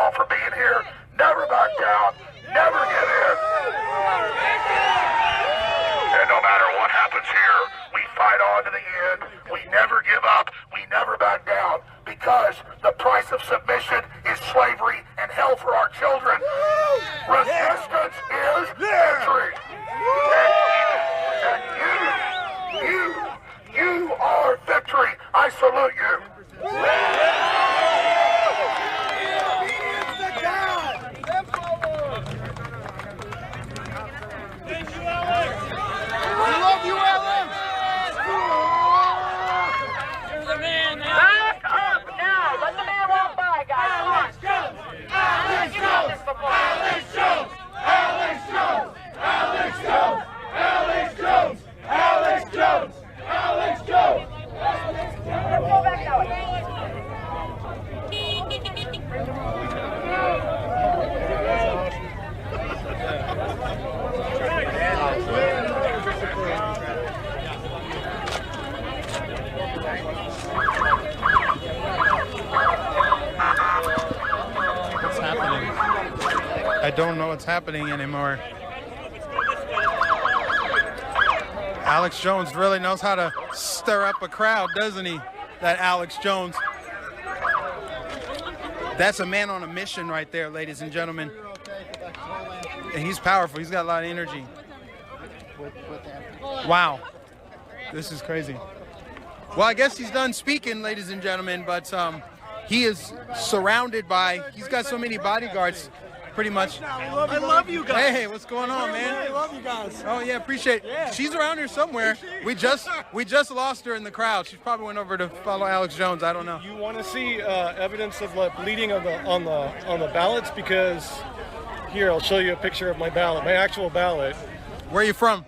all for being here. Never back down. Never give in. And no matter what happens here, we fight on to the end. We never give up. We never back down. Because the price of submission is slavery and hell for our children. Resistance is victory. And you are victory. I salute you. I don't know what's happening anymore. Alex Jones really knows how to stir up a crowd, doesn't he? That Alex Jones. That's a man on a mission right there, ladies and gentlemen. And he's powerful. He's got a lot of energy. Wow. This is crazy. Well, I guess he's done speaking, ladies and gentlemen, but he is surrounded by, he's got so many bodyguards. Pretty much. I love you guys. Hey, what's going on, man? I love you guys. Oh yeah, appreciate it. Yeah. She's around here somewhere. We just lost her in the crowd. She probably went over to follow Alex Jones. I don't know. You want to see evidence of like bleeding on the ballots? Because here, I'll show you a picture of my ballot, my actual ballot. Where are you from?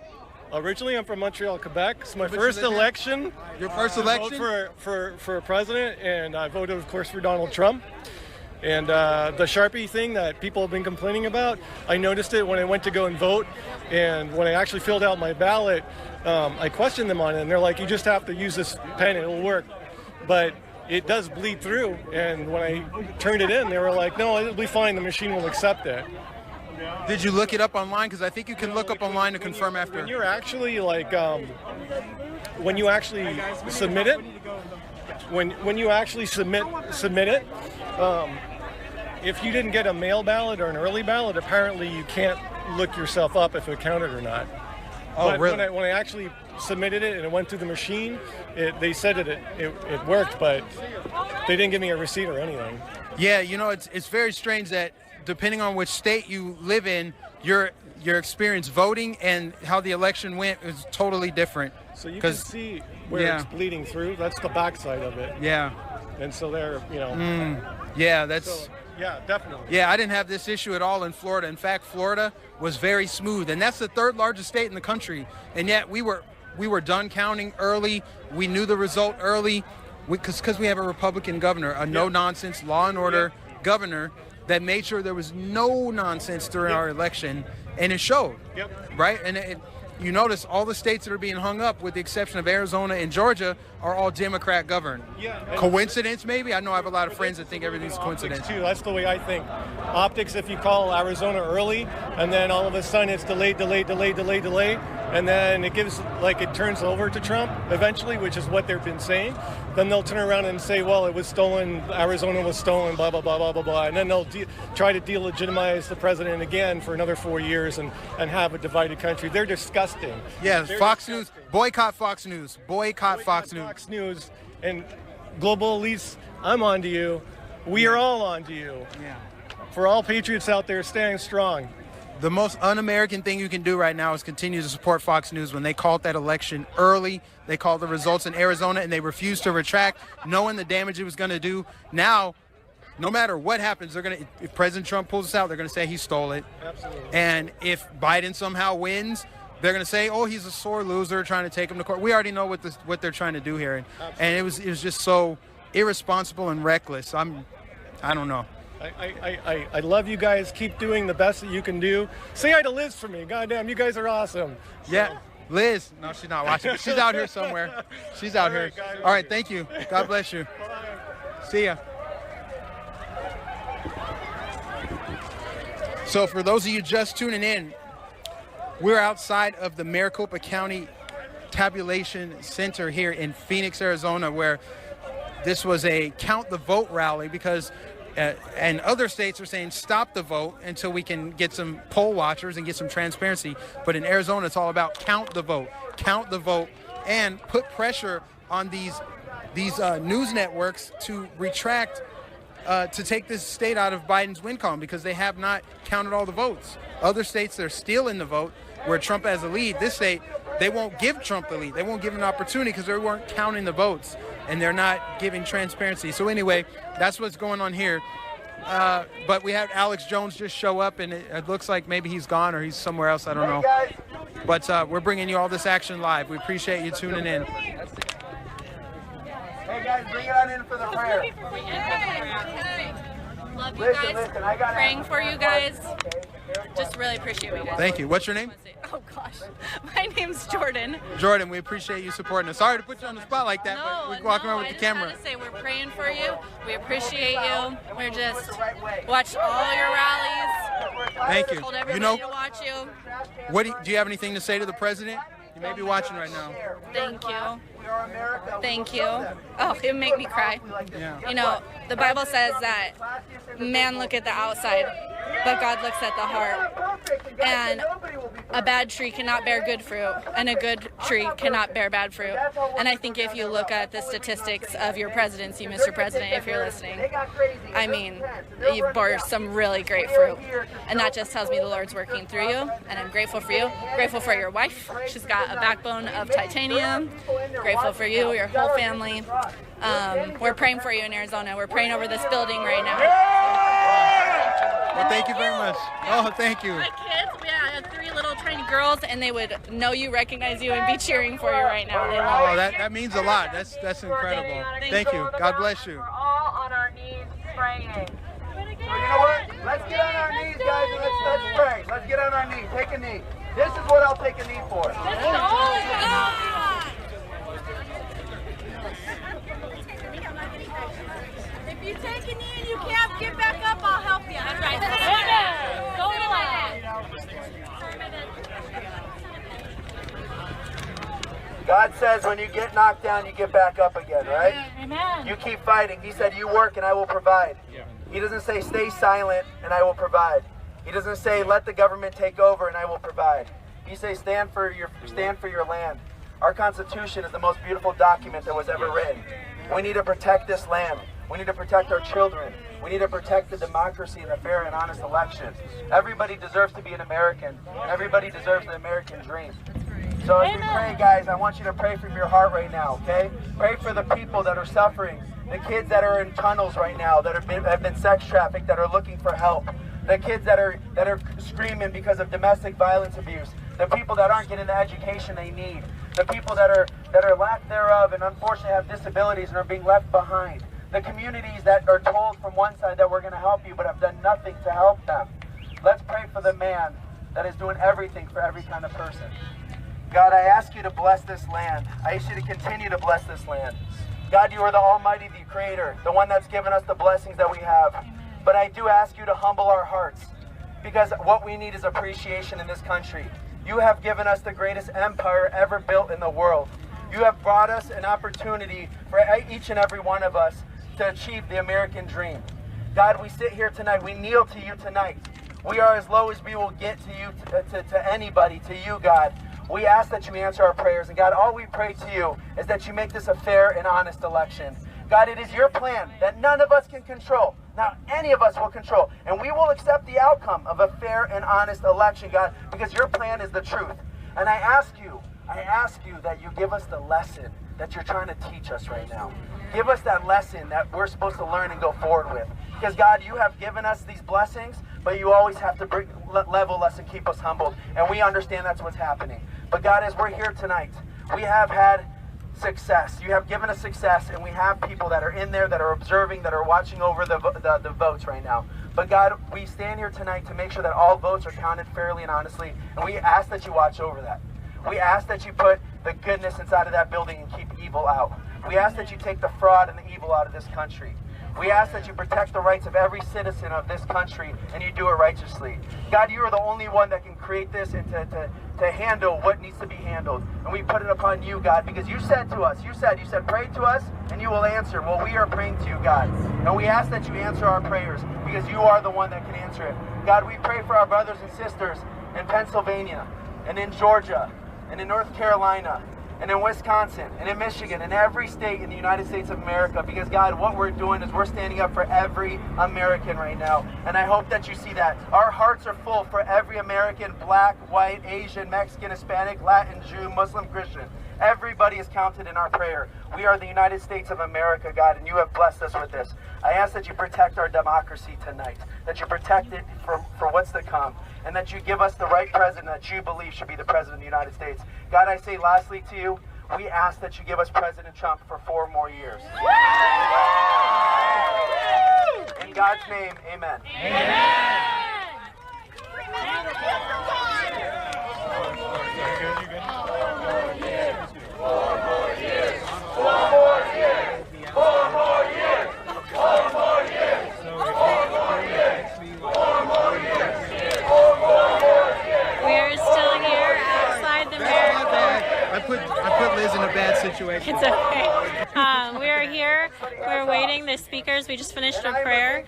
Originally, I'm from Montreal, Quebec. It's my first election. Your first election? For president, and I voted, of course, for Donald Trump. And the Sharpie thing that people have been complaining about, I noticed it when I went to go and vote. And when I actually filled out my ballot, I questioned them on it. And they're like, you just have to use this pen, it'll work. But it does bleed through. And when I turned it in, they were like, no, it'll be fine. The machine will accept it. Did you look it up online? Because I think you can look up online to confirm after. When you're actually like, when you actually submit it, when you actually submit it, if you didn't get a mail ballot or an early ballot, apparently you can't look yourself up if it counted or not. Oh, but really? When I actually submitted it and it went through the machine, they said it worked, but they didn't give me a receipt or anything. Yeah, you know, it's very strange that depending on which state you live in, your experience voting and how the election went is totally different. So you can see where it's bleeding through. That's the backside of it. Yeah. And so they're, you know. Yeah, that's. So, yeah, definitely. Yeah, I didn't have this issue at all in Florida. In fact, Florida was very smooth, and that's the third largest state in the country. And yet we were done counting early. We knew the result early, because we have a Republican governor, a no-nonsense, law and order governor that made sure there was no nonsense during our election, and it showed. Right, and you notice all the states that are being hung up, with the exception of Arizona and Georgia, are all Democrat governed. Coincidence, maybe? I know I have a lot of friends that think everything's coincidence. Too. That's the way I think. Optics, if you call Arizona early, and then all of a sudden it's delayed, and then it turns over to Trump eventually, which is what they've been saying. Then they'll turn around and say, well, it was stolen, Arizona was stolen, blah, blah, blah, blah, blah, blah. And then they'll try to delegitimize the president again for another 4 years and have a divided country. They're disgusting. Yeah, Fox News. Boycott Fox News. Boycott Fox News. Fox News and global elites, I'm on to you. We are all on to you. Yeah. For all patriots out there, staying strong. The most un-American thing you can do right now is continue to support Fox News. When they called that election early, they called the results in Arizona, and they refused to retract, knowing the damage it was going to do. Now, no matter what happens, if President Trump pulls us out, they're going to say he stole it. Absolutely. And if Biden somehow wins, they're going to say, oh, he's a sore loser trying to take him to court. We already know what they're trying to do here. And it was just so irresponsible and reckless. I don't know. I love you guys. Keep doing the best that you can do. Say hi to Liz for me. Goddamn, you guys are awesome. Yeah. Liz. No, she's not watching. She's out here somewhere. She's out here. All right. Thank you. God bless you. See ya. So for those of you just tuning in, we're outside of the Maricopa County Tabulation Center here in Phoenix, Arizona, where this was a count the vote rally because and other states are saying stop the vote until we can get some poll watchers and get some transparency. But in Arizona, it's all about count the vote, and put pressure on these news networks to retract, to take this state out of Biden's win column because they have not counted all the votes. Other states, they're still in the vote where Trump has a lead. This state, they won't give Trump the lead. They won't give him an opportunity because they weren't counting the votes and they're not giving transparency. So anyway, that's what's going on here. But we had Alex Jones just show up, and it looks like maybe he's gone or he's somewhere else. I don't know. But we're bringing you all this action live. We appreciate you tuning in. Hey guys, bring it on in for the prayer. Love you guys. Listen, I got praying for you guys. Just really appreciate you guys. Thank you. What's your name? Oh gosh, my name's Jordan. Jordan, we appreciate you supporting us. Sorry to put you on the spot like that, but we're walking around with the camera. I just gotta say we're praying for you. We appreciate you. We're just watch all your rallies. Thank you. Told everybody You know, to watch you. what do you have anything to say to the president? You may be watching right now. Thank you. Thank you. Oh, it make me cry. Yeah. You know, the Bible says that man look at the outside, but God looks at the heart. And a bad tree cannot bear good fruit, and a good tree cannot bear bad fruit. And I think if you look at the statistics of your presidency, Mr. President, if you're listening, I mean, you bore some really great fruit. And that just tells me the Lord's working through you, and I'm grateful for you. Grateful for your wife. She's got a backbone of titanium. Grateful for you, your whole family. We're praying for you in Arizona. We're praying over this building right now. Well, thank you very much. Oh, thank you. My kids, I had 3 little tiny girls, and they would know you, recognize you, and be cheering for you right now. They love Oh, that means a lot. That's incredible. Thank you. God bless you. We're all on our knees praying. So you know what? Let's get on our knees, guys, and let's pray. Let's get on our knees. Take a knee. This is what I'll take a knee for. If you take a knee and you can't get back up, I'll help you. That's right. Go God says when you get knocked down, you get back up again, right? Amen. You keep fighting. He said, you work and I will provide. He doesn't say stay silent and I will provide. He doesn't say let the government take over and I will provide. He says stand for your land. Our Constitution is the most beautiful document that was ever written. We need to protect this land. We need to protect our children. We need to protect the democracy and a fair and honest election. Everybody deserves to be an American. Everybody deserves the American dream. So as we pray, guys, I want you to pray from your heart right now, okay? Pray for the people that are suffering, the kids that are in tunnels right now, that have been sex trafficked, that are looking for help, the kids that are screaming because of domestic violence abuse, the people that aren't getting the education they need, the people that are lack thereof and unfortunately have disabilities and are being left behind, the communities that are told from one side that we're going to help you but have done nothing to help them. Let's pray for the man that is doing everything for every kind of person. God, I ask you to bless this land. I ask you to continue to bless this land. God, you are the Almighty, the Creator, the one that's given us the blessings that we have. But I do ask you to humble our hearts, because what we need is appreciation in this country. You have given us the greatest empire ever built in the world. You have brought us an opportunity for each and every one of us to achieve the American dream. God, we sit here tonight. We kneel to you tonight. We are as low as we will get to you, to anybody, to you, God. We ask that you answer our prayers. And God, all we pray to you is that you make this a fair and honest election. God, it is your plan that none of us can control. Not any of us will control. And we will accept the outcome of a fair and honest election, God, because your plan is the truth. And I ask you that you give us the lesson that you're trying to teach us right now. Give us that lesson that we're supposed to learn and go forward with. Because God, you have given us these blessings, but you always have to level us and keep us humbled. And we understand that's what's happening. But God, as we're here tonight, we have had success. You have given us success, and we have people that are in there, that are observing, that are watching over the votes right now. But God, we stand here tonight to make sure that all votes are counted fairly and honestly, and we ask that you watch over that. We ask that you put the goodness inside of that building and keep evil out. We ask that you take the fraud and the evil out of this country. We ask that you protect the rights of every citizen of this country, and you do it righteously. God, you are the only one that can create this and to handle what needs to be handled. And we put it upon you, God, because you said to us, you said, pray to us and you will answer. Well, we are praying to you, God. And we ask that you answer our prayers because you are the one that can answer it. God, we pray for our brothers and sisters in Pennsylvania and in Georgia and in North Carolina and in Wisconsin, and in Michigan, and every state in the United States of America, because God, what we're doing is we're standing up for every American right now, and I hope that you see that. Our hearts are full for every American, black, white, Asian, Mexican, Hispanic, Latin, Jew, Muslim, Christian. Everybody is counted in our prayer. We are the United States of America, God, and you have blessed us with this. I ask that you protect our democracy tonight, that you protect it for what's to come, and that you give us the right president that you believe should be the president of the United States. God, I say lastly to you, we ask that you give us President Trump for 4 more years. In God's name, amen. I put Liz in a bad situation. It's okay. We are here. We're waiting. The speakers. We just finished a prayer.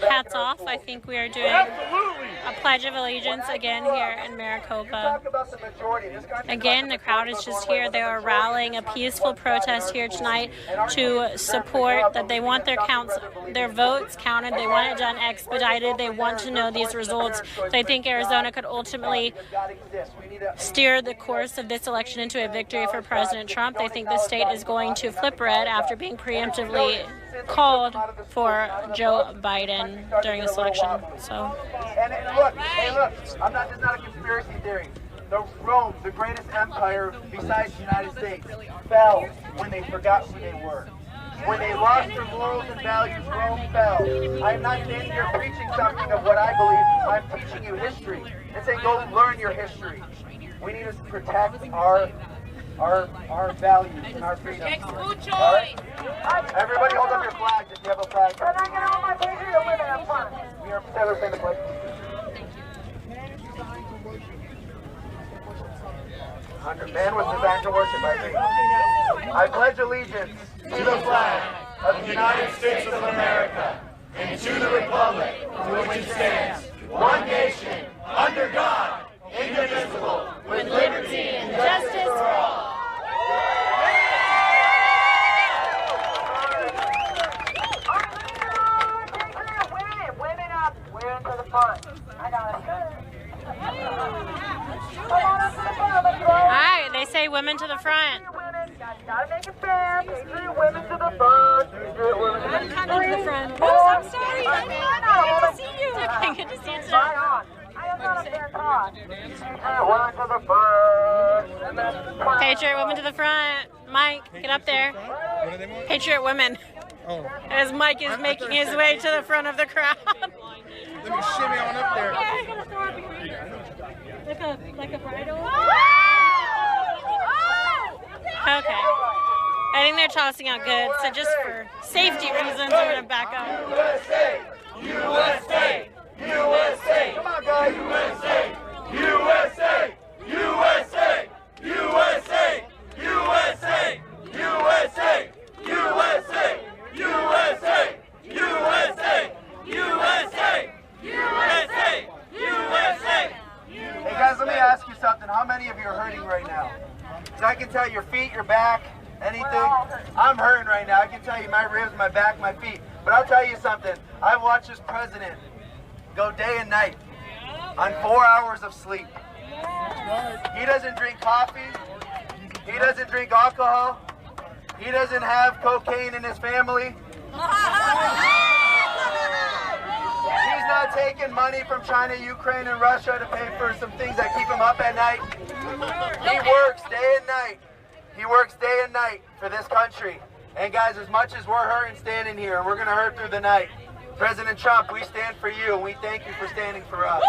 Hats off. I think we are doing a Pledge of Allegiance again here in Maricopa. Again, the crowd is just here. They are rallying a peaceful protest here tonight to support that they want their votes counted. They want it done expedited. They want to know these results. So I think Arizona could ultimately steer the course of this election into a victory for President Trump. They think the state is going to flip red after being preemptively called for Joe Biden during this election. So, and look, I'm not. This is not a conspiracy theory. Rome, the greatest empire besides the United States, fell when they forgot who they were. When they lost their morals and values, Rome fell. I'm not standing here preaching something of what I believe. I'm teaching you history and saying, go learn your history. We need to protect our values and our freedoms. All right? Everybody hold up your flags if you have a flag. Can I get all my Patriot women up front? We are Taylor saying the pledge. Man was designed to worship by me. I pledge allegiance to the flag of the United States of America and to the republic for which it stands, one nation, under God, indivisible, with liberty and justice for all. Women up, we're into the front. I got it. all right, they say women to the front. Gotta make it fair. Women to the front. I'm to the front. Oops, I'm sorry. Good to see you. Okay, good to see you too. I am not a fair cause. Women to the front. Patriot women to the front. Mike, get up there. Patriot women. Oh, As Mike is making his way to the front of the crowd. let me shimmy on up there. Like a bridal. Okay. I think they're tossing out good, so just for safety reasons, I'm going to back up. USA! USA! USA! Come on, guys! USA! USA! USA! USA! USA! USA! USA! USA! USA! USA! USA! USA! Hey guys, let me ask you something. How many of you are hurting right now? So I can tell your feet, your back, anything. I'm hurting right now. I can tell you my ribs, my back, my feet. But I'll tell you something. I've watched this president go day and night on 4 hours of sleep. He doesn't drink coffee. He doesn't drink alcohol. He doesn't have cocaine in his family. He's not taking money from China, Ukraine, and Russia to pay for some things that keep him up at night. He works day and night. He works day and night for this country. And guys, as much as we're hurting standing here, and we're going to hurt through the night, President Trump, we stand for you, and we thank you for standing for us.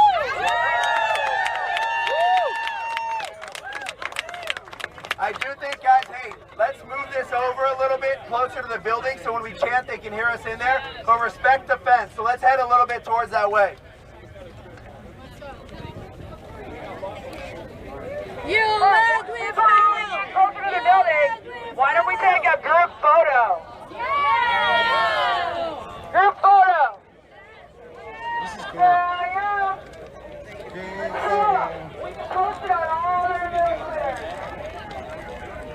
I do think, guys, hey, let's move this over a little bit closer to the building so when we chant, they can hear us in there. But respect the fence. So let's head a little bit towards that way. You led with power. Closer to the building. Why don't we take a group photo? Group photo. This is cool. We can post it on all our newsletters.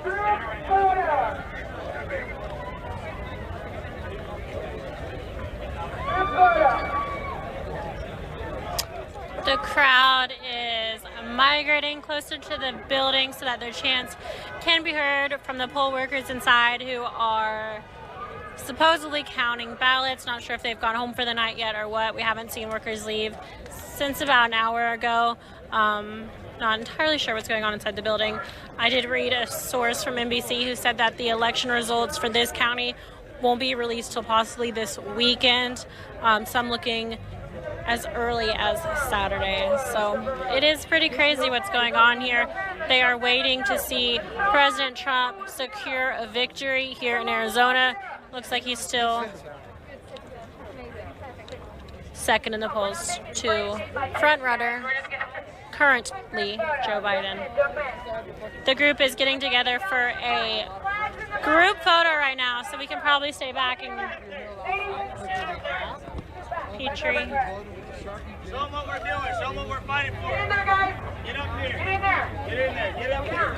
Group photo. Group photo. The crowd is migrating closer to the building so that their chants can be heard from the poll workers inside who are supposedly counting ballots. Not sure if they've gone home for the night yet or what. We haven't seen workers leave since about an hour ago. Not entirely sure what's going on inside the building. I did read a source from NBC who said that the election results for this county won't be released till possibly this weekend. Some looking as early as Saturday. So it is pretty crazy what's going on here. They are waiting to see President Trump secure a victory here in Arizona. Looks like he's still second in the polls to front-runner, currently Joe Biden. The group is getting together for a group photo right now, so we can probably stay back and Petrie. Show them what we're doing. Show them what we're fighting for. Get in there, guys. Get up here. Get in there. Get in there. Get up here.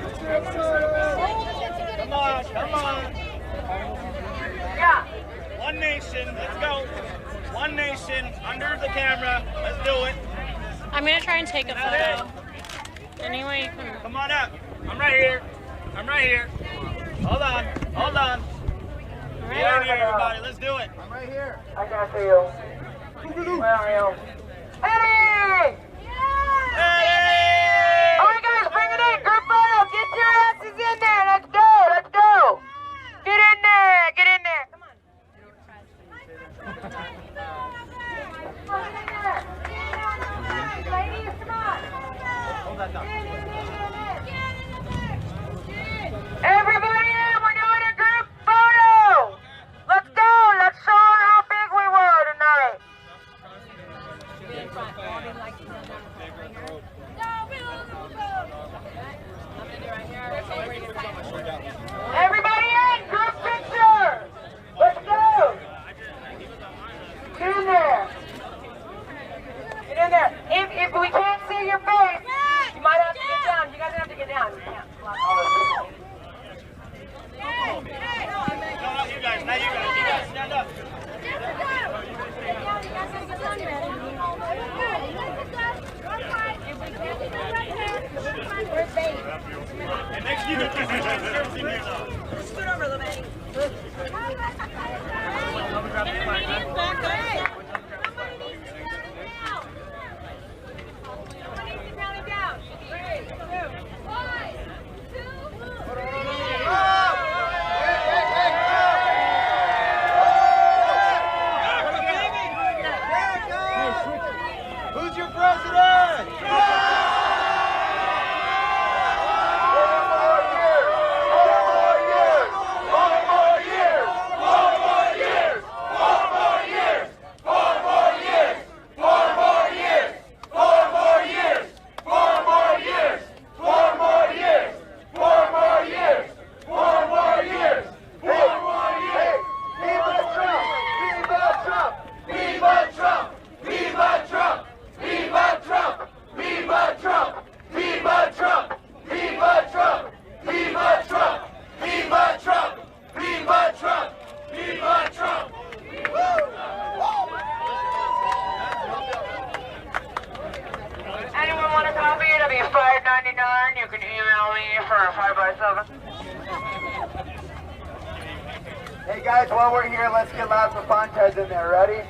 Come on. Come on. Yeah. One nation. Let's go. One nation. Under the camera. Let's do it. I'm going to try and take a photo. Anyway, come on up. I'm right here. I'm right here. Hold on. Hold on. Get in here, everybody. Let's do it. I'm right here. I can't see you. Where are you? Eddie! Hey! All right, guys, bring it in. Group photo. Get your asses in there. Let's go. Let's go. Get in there. Get in there. Come on. Ladies, come on. Hold that down. Everybody in. We're doing a group photo. Let's go. Let's show them how big we were tonight. Everybody in, group picture. Let's go. Get in there. Get in there. If we can't see your face, you might have to get down. You guys have to get down. You can't block all of this. Not you guys. Not you guys. You guys stand up. And next you guys scoot over a little bit. Who's your president? Anyone want a copy? It'll be $5.99. You can email me for a 5x7. Hey guys, while we're here, let's get lots of Fontes in there. Ready?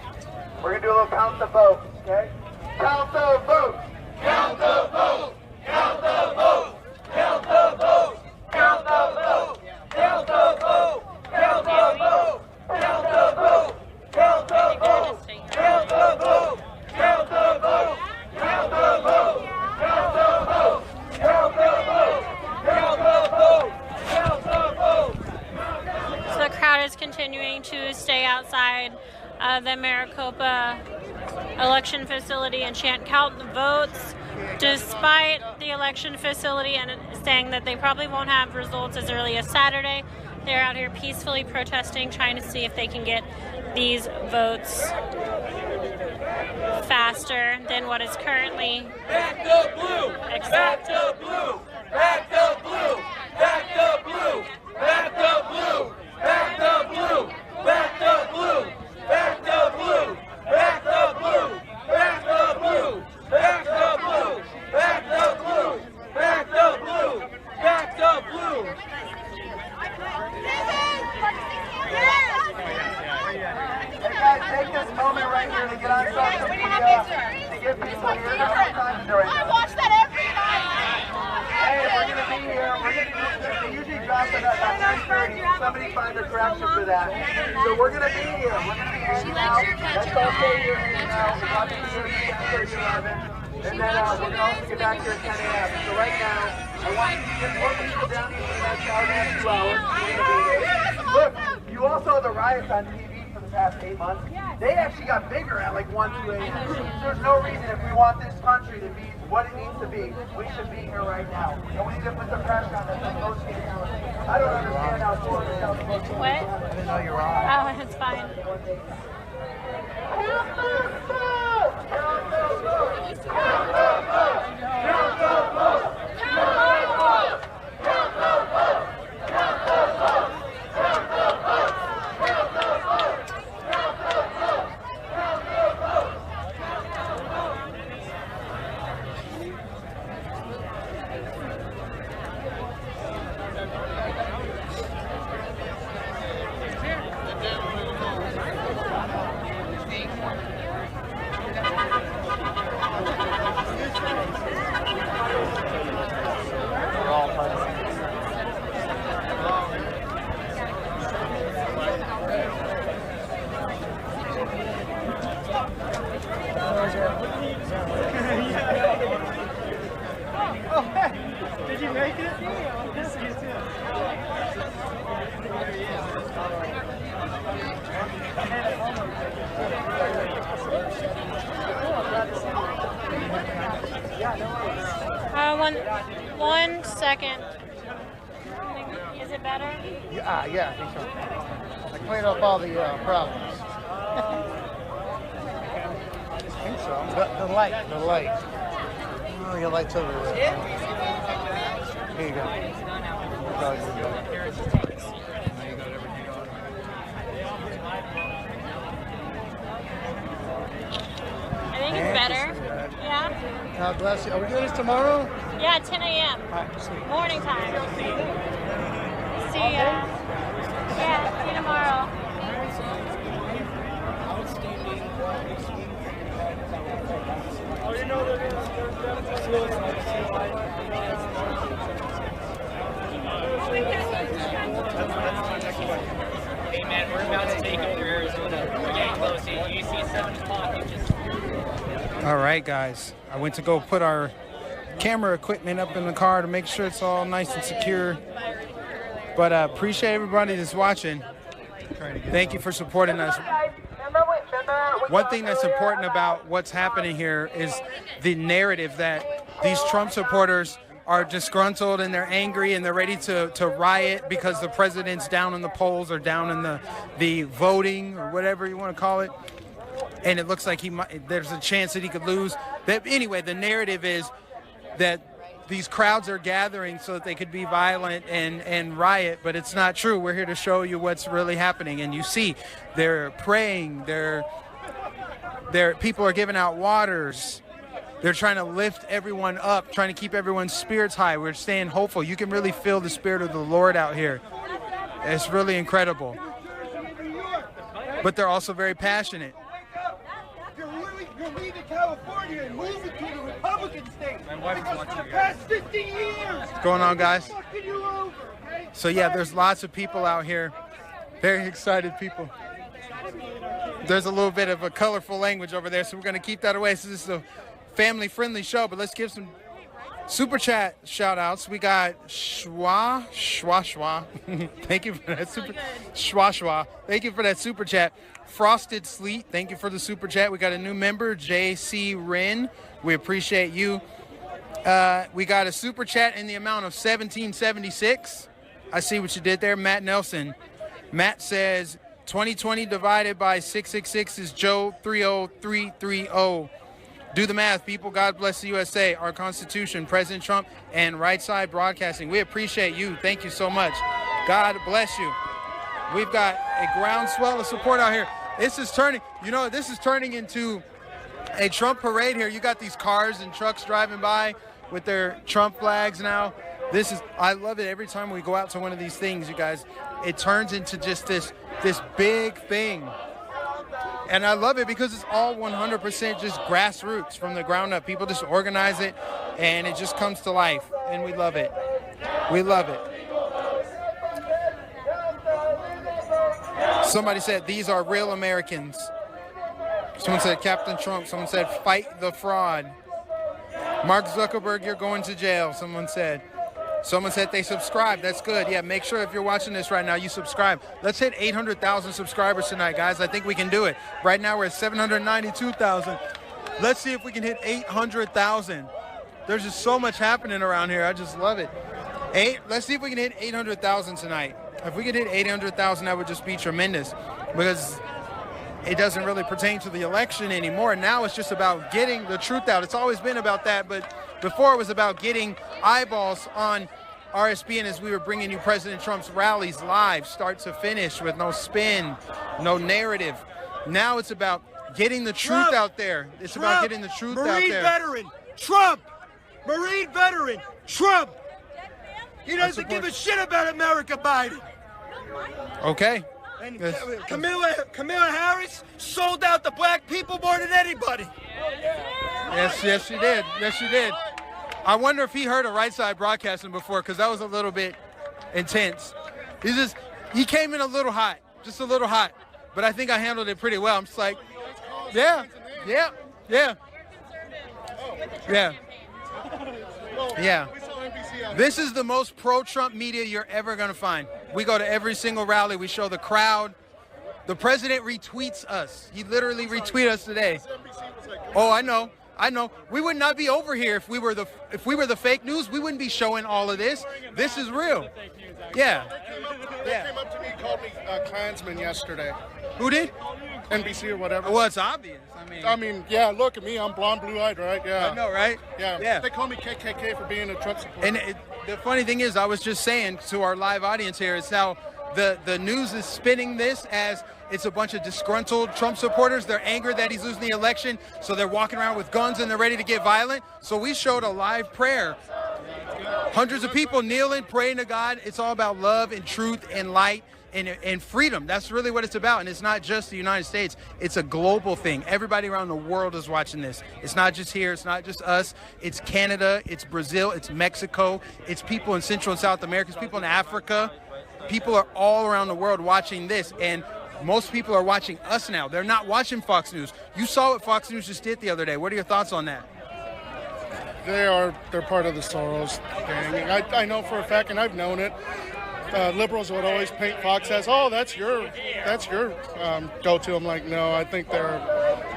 We're gonna do a little count the votes, okay? Count the votes! Count the votes! Count the votes! Count the votes! Count the votes! Count the votes! Count the votes! Count the votes! Count the votes! Count the votes! Count the votes! Count the votes! Count the votes! Count the votes! Count the votes! the Maricopa election facility and can't count the votes, despite the election facility and saying that they probably won't have results as early as Saturday. They're out here peacefully protesting, trying to see if they can get these votes faster than what is currently expected. Back the blue! Back the blue! Back the blue! Back the blue! Back the blue! Back the blue! Back the blue! Back the blue! Back the blue! Back the blue! Back the blue! Back the blue! Back the blue! Hey guys, take this moment right here to get on social media to give people here no time to do it. I watch that every night. Hey, we're gonna be here. They usually drop it at 9:30. Somebody find a correction for that. So we're gonna be here. We're gonna be hanging out. Let's all stay here hanging out. We're watching the 11. And then we're gonna also get back here at 10 a.m. So right now, I want you to get more people down here for the next hour and 2 hours. Look, you all saw the riots on TV for the past 8 months. They actually got bigger at like 1, 2 a.m. There's no reason if we want this country to be what it needs to be, we should be here right now. And we need to put the pressure on us and negotiate now. I don't understand how Florida tells us. What? I didn't know you were on. Oh, it's fine. Did you make it? Yes, you did. One second. Is it better? Yeah, I think so. I cleaned up all the problems. I think so. The light. Oh, your light's over there. Here you go. I think it's better. Yeah? God bless you. Are we doing this tomorrow? Yeah, 10 a.m. Morning time. See ya. Yeah, see you tomorrow. Hey man, we're about to take over Arizona. We're getting close. You see 7 o'clock. All right, guys. I went to go put our camera equipment up in the car to make sure it's all nice and secure. But appreciate everybody that's watching. Thank you for supporting us. One thing that's important about what's happening here is the narrative that these Trump supporters are disgruntled and they're angry and they're ready to riot because the president's down in the polls or down in the voting or whatever you want to call it. And it looks like there's a chance that he could lose. Anyway, the narrative is that these crowds are gathering so that they could be violent and riot, but it's not true. We're here to show you what's really happening. And you see, they're praying, people are giving out waters. They're trying to lift everyone up, trying to keep everyone's spirits high. We're staying hopeful. You can really feel the Spirit of the Lord out here. It's really incredible. But they're also very passionate. You're leaving California and moving to the Republican state. Because for the past 50 years. What's going on, guys? So yeah, there's lots of people out here. Very excited people. There's a little bit of a colorful language over there, so we're going to keep that away. So this is a family-friendly show, but let's give some Super chat shout outs. We got Schwa. Thank you for that Schwa. Thank you for that super chat. Frosted Sleet, thank you for the super chat. We got a new member, JC Wren. We appreciate you. We got a super chat in the amount of $17.76. I see what you did there. Matt Nelson. Matt says 2020 divided by 666 is Joe 30330. Do the math, people. God bless the USA, our Constitution, President Trump, and Right Side Broadcasting. We appreciate you. Thank you so much. God bless you. We've got a groundswell of support out here. This is turning into a Trump parade here. You got these cars and trucks driving by with their Trump flags now. I love it. Every time we go out to one of these things, you guys, it turns into just this big thing. And I love it because it's all 100% just grassroots from the ground up. People just organize it, and it just comes to life, and we love it. We love it. Somebody said, these are real Americans. Someone said, Captain Trump. Someone said, fight the fraud. Mark Zuckerberg, you're going to jail, someone said. Someone said they subscribe. That's good. Yeah, make sure if you're watching this right now, you subscribe. Let's hit 800,000 subscribers tonight, guys. I think we can do it. Right now, we're at 792,000. Let's see if we can hit 800,000. There's just so much happening around here. I just love it. Let's see if we can hit 800,000 tonight. If we could hit 800,000, that would just be tremendous because it doesn't really pertain to the election anymore. Now it's just about getting the truth out. It's always been about that, but before it was about getting eyeballs on RSBN as we were bringing you President Trump's rallies live, start to finish with no spin, no narrative. Now it's about getting the truth out there. It's about getting the truth out there. Marine veteran, Trump. Marine veteran, Trump. He doesn't give a shit about America, Biden. Okay. And Kamala Harris sold out the black people more than anybody. Yes, she did. Yes, she did. I wonder if he heard of Right Side Broadcasting before, because that was a little bit intense. He came in a little hot, just a little hot. But I think I handled it pretty well. I'm just like, yeah. This is the most pro-Trump media you're ever going to find. We go to every single rally. We show the crowd. The president retweets us. He literally retweeted us today. Oh, I know. We would not be over here if we were the fake news. We wouldn't be showing all of this. This is real. Yeah. They came up to me and called me Klansman yesterday. Who did? NBC or whatever. Well, it's obvious. I mean, yeah, look at me. I'm blonde, blue-eyed, right? Yeah. I know, right? Yeah. They call me KKK for being a Trump supporter. And the funny thing is, I was just saying to our live audience here, is how the news is spinning this as it's a bunch of disgruntled Trump supporters. They're angry that he's losing the election, so they're walking around with guns and they're ready to get violent. So we showed a live prayer. Hundreds of people kneeling, praying to God. It's all about love and truth and light and freedom. That's really what it's about. And it's not just the United States. It's a global thing. Everybody around the world is watching this. It's not just here. It's not just us. It's Canada. It's Brazil. It's Mexico. It's people in Central and South America. It's people in Africa. People are all around the world watching this. And most people are watching us now. They're not watching Fox News. You saw what Fox News just did the other day. What are your thoughts on that? They're part of the Soros thing. I know for a fact, and I've known it. Liberals would always paint Fox as, oh, that's your go-to. I'm like, no, I think they're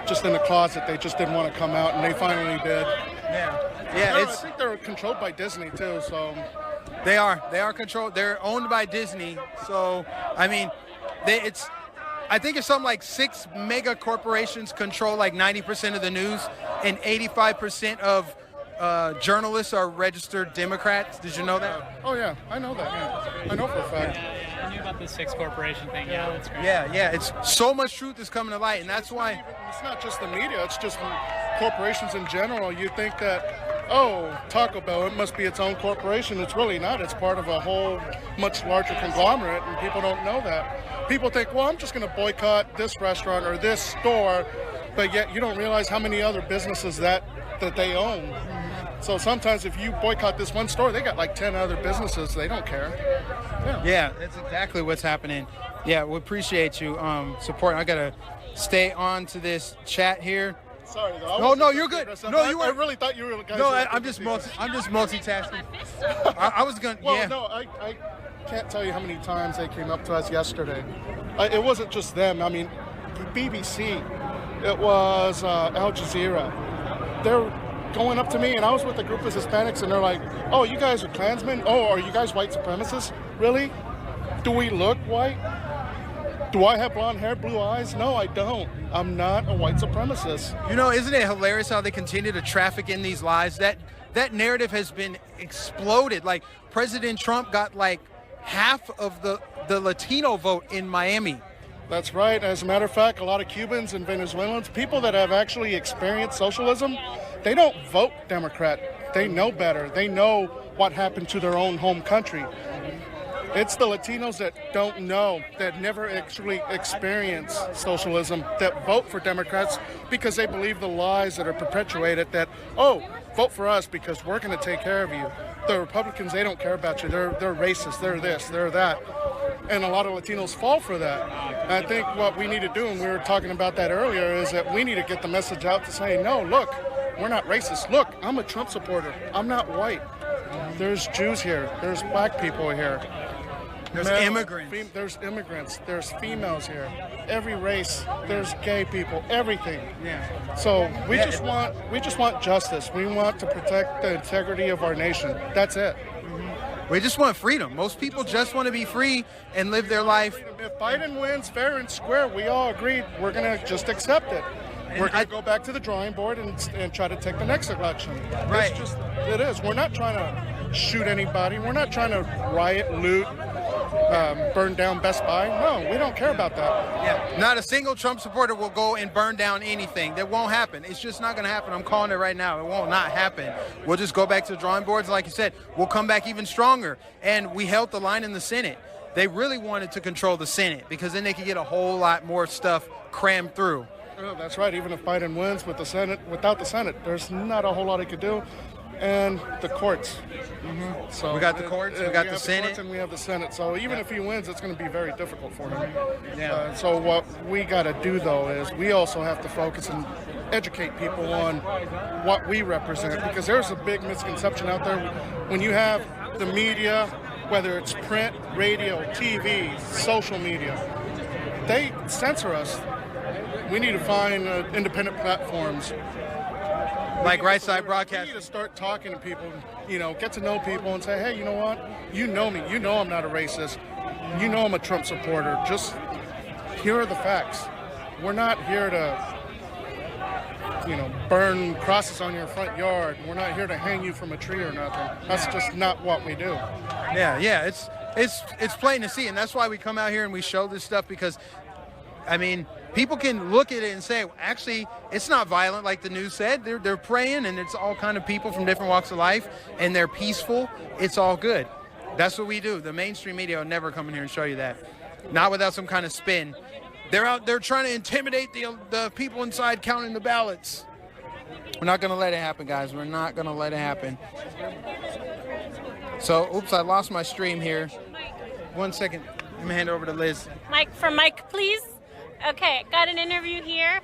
just in the closet. They just didn't want to come out, and they finally did. Yeah. I think they're controlled by Disney too. So they are controlled. They're owned by Disney. So I mean, I think it's something like 6 mega corporations control like 90% of the news, and 85% of journalists are registered Democrats. Did you know that? Oh yeah, I know that. Yeah. I know for a fact. Yeah, I knew about the 6 corporation thing. Yeah, that's great. Yeah. It's so much truth is coming to light, and that's why it's not just the media. It's just corporations in general. You think that, oh, Taco Bell, it must be its own corporation. It's really not. It's part of a whole much larger conglomerate, and people don't know that. People think, well, I'm just going to boycott this restaurant or this store, but yet you don't realize how many other businesses that they own. So sometimes if you boycott this one store, they got like 10 other businesses. They don't care. Yeah, that's exactly what's happening. Yeah, we appreciate you supporting. I got to stay on to this chat here. Sorry, though. No, you're good. No, you were. I really thought you were the guy. No, I'm just multitasking. I was gonna. Well, yeah. no, I can't tell you how many times they came up to us yesterday. It wasn't just them. I mean, BBC. It was Al Jazeera. They're going up to me, and I was with a group of Hispanics, and they're like, "Oh, you guys are Klansmen? Oh, are you guys white supremacists? Really? Do we look white? Do I have blonde hair, blue eyes? No, I don't. I'm not a white supremacist." You know, isn't it hilarious how they continue to traffic in these lies? That narrative has been exploded. Like, President Trump got like half of the Latino vote in Miami. That's right. As a matter of fact, a lot of Cubans and Venezuelans, people that have actually experienced socialism, they don't vote Democrat. They know better. They know what happened to their own home country. It's the Latinos that don't know, that never actually experience socialism, that vote for Democrats because they believe the lies that are perpetuated that, oh, vote for us because we're going to take care of you. The Republicans, they don't care about you. They're racist. They're this. They're that. And a lot of Latinos fall for that. And I think what we need to do, and we were talking about that earlier, is that we need to get the message out to say, no, look, we're not racist. Look, I'm a Trump supporter. I'm not white. There's Jews here. There's black people here. There's immigrants. There's immigrants. There's females here. Every race. There's gay people. Everything. Yeah. So we just want justice. We want to protect the integrity of our nation. That's it. We just want freedom. Most people just want to be free and live their life. If Biden wins fair and square, we all agreed we're going to just accept it. We're going to go back to the drawing board and try to take the next election. Right. It is. We're not trying to shoot anybody. We're not trying to riot, loot, burn down Best Buy. No, we don't care about that. Yeah. Not a single Trump supporter will go and burn down anything. That won't happen. It's just not going to happen. I'm calling it right now. It won't not happen. We'll just go back to the drawing boards. Like you said, we'll come back even stronger. And we held the line in the Senate. They really wanted to control the Senate because then they could get a whole lot more stuff crammed through. Oh, that's right. Even if Biden wins with the Senate, without the Senate, there's not a whole lot he could do. And the courts. Mm-hmm. So we got the courts, we got the Senate, and we have the Senate. So even if he wins, it's going to be very difficult for him. Yeah. So what we got to do though is we also have to focus and educate people on what we represent, because there's a big misconception out there when you have the media, whether it's print, radio, TV, social media, they censor us. We need to find independent platforms. Like Right Side Broadcast. We need to start talking to people, get to know people and say, hey, you know what? You know me. You know I'm not a racist. You know I'm a Trump supporter. Just here are the facts. We're not here to, burn crosses on your front yard. We're not here to hang you from a tree or nothing. That's just not what we do. Yeah. It's plain to see, and that's why we come out here and we show this stuff, because, people can look at it and say, actually, it's not violent like the news said. They're praying, and it's all kind of people from different walks of life, and they're peaceful. It's all good. That's what we do. The mainstream media will never come in here and show you that. Not without some kind of spin. They're out there trying to intimidate the people inside counting the ballots. We're not going to let it happen, guys. We're not going to let it happen. So, oops, I lost my stream here. 1 second. Let me hand it over to Liz. Mike, please. Okay, got an interview here.